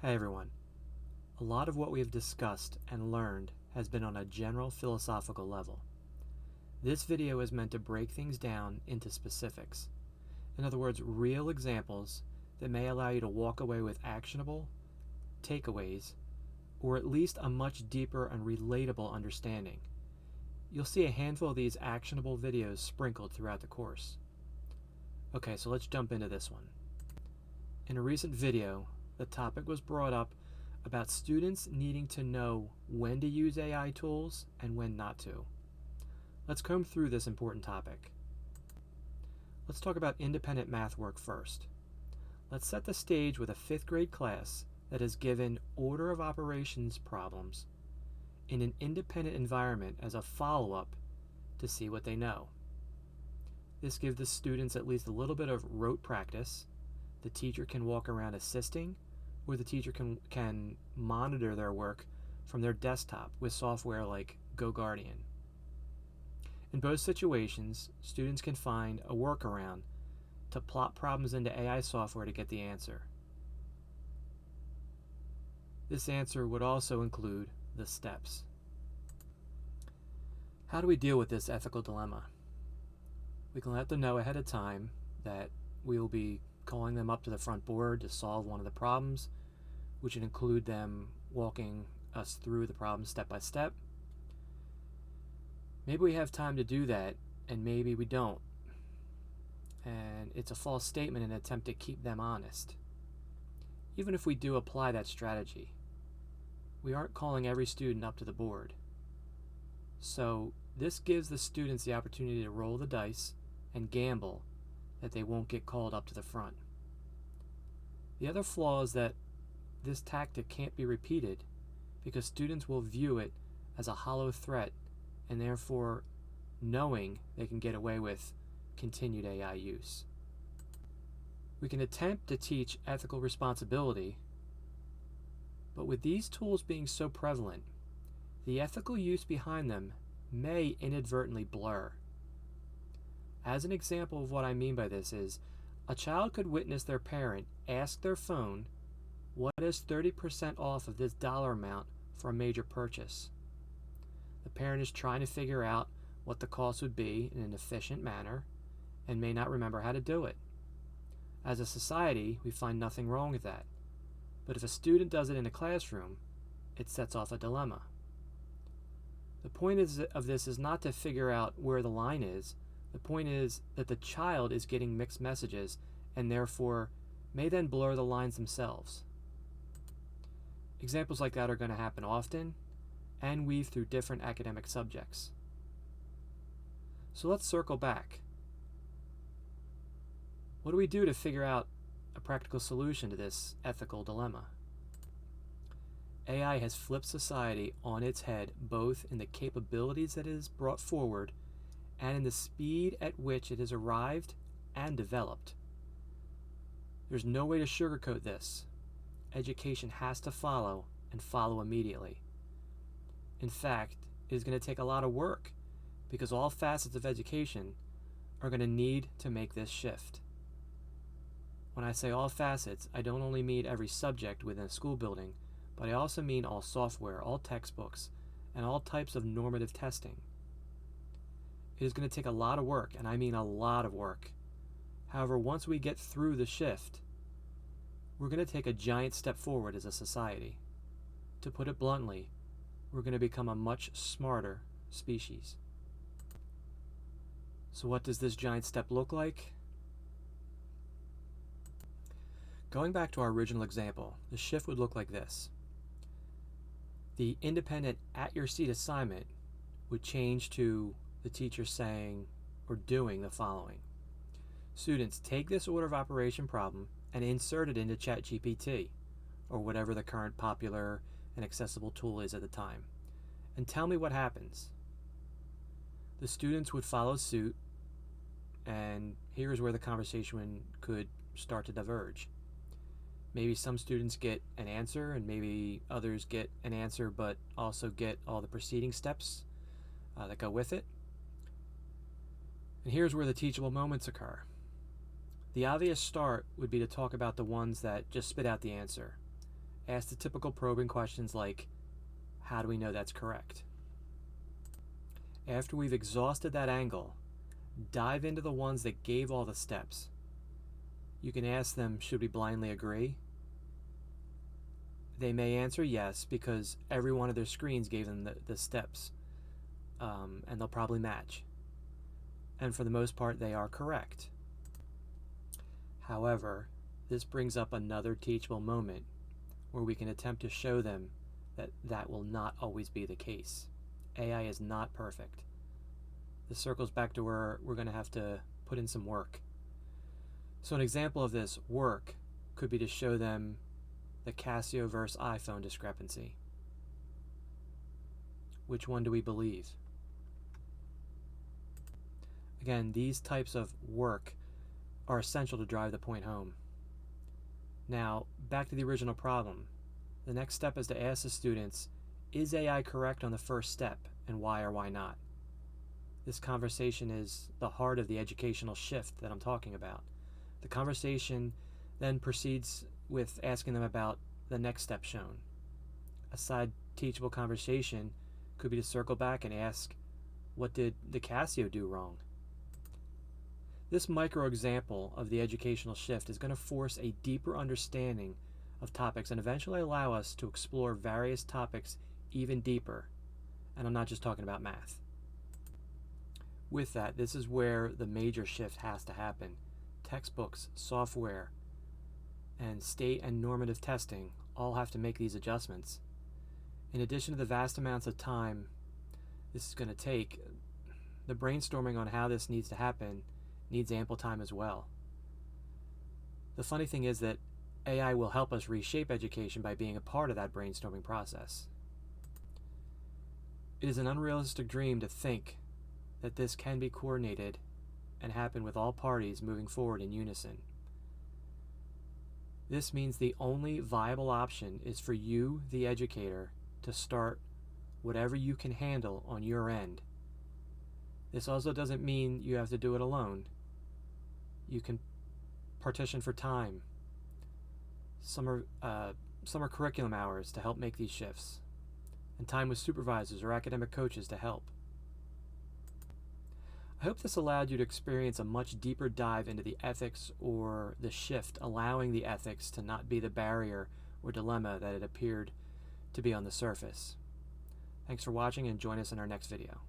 Hey everyone. A lot of what we have discussed and learned has been on a general philosophical level. This video is meant to break things down into specifics. In other words, real examples that may allow you to walk away with actionable takeaways, or at least a much deeper and relatable understanding. You'll see a handful of these actionable videos sprinkled throughout the course. Okay, so let's jump into this one. In a recent video, the topic was brought up about students needing to know when to use AI tools and when not to. Let's comb through this important topic. Let's talk about independent math work first. Let's set the stage with a 5th grade class that is given order of operations problems in an independent environment as a follow-up to see what they know. This gives the students at least a little bit of rote practice. The teacher can walk around assisting, or the teacher can monitor their work from their desktop with software like GoGuardian. In both situations, students can find a workaround to plot problems into AI software to get the answer. This answer would also include the steps. How do we deal with this ethical dilemma? We can let them know ahead of time that we will be calling them up to the front board to solve one of the problems, which would include them walking us through the problem step by step. Maybe we have time to do that, and maybe we don't. And it's a false statement in an attempt to keep them honest. Even if we do apply that strategy, we aren't calling every student up to the board. So this gives the students the opportunity to roll the dice and gamble that they won't get called up to the front. The other flaw is that this tactic can't be repeated because students will view it as a hollow threat and therefore knowing they can get away with continued AI use. We can attempt to teach ethical responsibility, but with these tools being so prevalent, the ethical use behind them may inadvertently blur. As an example of what I mean by this is, a child could witness their parent ask their phone, "What is 30% off of this dollar amount for a major purchase?" The parent is trying to figure out what the cost would be in an efficient manner and may not remember how to do it. As a society, we find nothing wrong with that. But if a student does it in a classroom, it sets off a dilemma. The point of this is not to figure out where the line is. The point is that the child is getting mixed messages and therefore may then blur the lines themselves. Examples like that are going to happen often and weave through different academic subjects. So let's circle back. What do we do to figure out a practical solution to this ethical dilemma? AI has flipped society on its head both in the capabilities that it has brought forward and in the speed at which it has arrived and developed. There's no way to sugarcoat this. Education has to follow and follow immediately. In fact, it is going to take a lot of work because all facets of education are going to need to make this shift. When I say all facets, I don't only mean every subject within a school building, but I also mean all software, all textbooks, and all types of normative testing. It is going to take a lot of work, and I mean a lot of work. However, once we get through the shift, we're going to take a giant step forward as a society. To put it bluntly, we're going to become a much smarter species. So what does this giant step look like? Going back to our original example, the shift would look like this. The independent at-your-seat assignment would change to the teacher saying or doing the following. Students, take this order of operation problem and insert it into ChatGPT, or whatever the current popular and accessible tool is at the time, and tell me what happens. The students would follow suit, and here's where the conversation could start to diverge. Maybe some students get an answer and maybe others get an answer but also get all the preceding steps that go with it. And here's where the teachable moments occur. The obvious start would be to talk about the ones that just spit out the answer Ask the typical probing questions like, how do we know that's correct? After we've exhausted that angle, dive into the ones that gave all the steps. You can ask them, should we blindly agree? They may answer yes because every one of their screens gave them the steps, and they'll probably match. And for the most part, they are correct. However, this brings up another teachable moment where we can attempt to show them that that will not always be the case. AI is not perfect. This circles back to where we're going to have to put in some work. So an example of this work could be to show them the Casio versus iPhone discrepancy. Which one do we believe? Again, these types of work are essential to drive the point home. Now, back to the original problem. The next step is to ask the students, is AI correct on the first step, and why or why not? This conversation is the heart of the educational shift that I'm talking about. The conversation then proceeds with asking them about the next step shown. A side teachable conversation could be to circle back and ask, what did the Casio do wrong? This micro example of the educational shift is going to force a deeper understanding of topics and eventually allow us to explore various topics even deeper. And I'm not just talking about math. With that, this is where the major shift has to happen. Textbooks, software, and state and normative testing all have to make these adjustments. In addition to the vast amounts of time this is going to take, the brainstorming on how this needs to happen needs ample time as well. The funny thing is that AI will help us reshape education by being a part of that brainstorming process. It is an unrealistic dream to think that this can be coordinated and happen with all parties moving forward in unison. This means the only viable option is for you, the educator, to start whatever you can handle on your end. This also doesn't mean you have to do it alone. You can partition for time, summer curriculum hours to help make these shifts, and time with supervisors or academic coaches to help. I hope this allowed you to experience a much deeper dive into the ethics or the shift, allowing the ethics to not be the barrier or dilemma that it appeared to be on the surface. Thanks for watching and join us in our next video.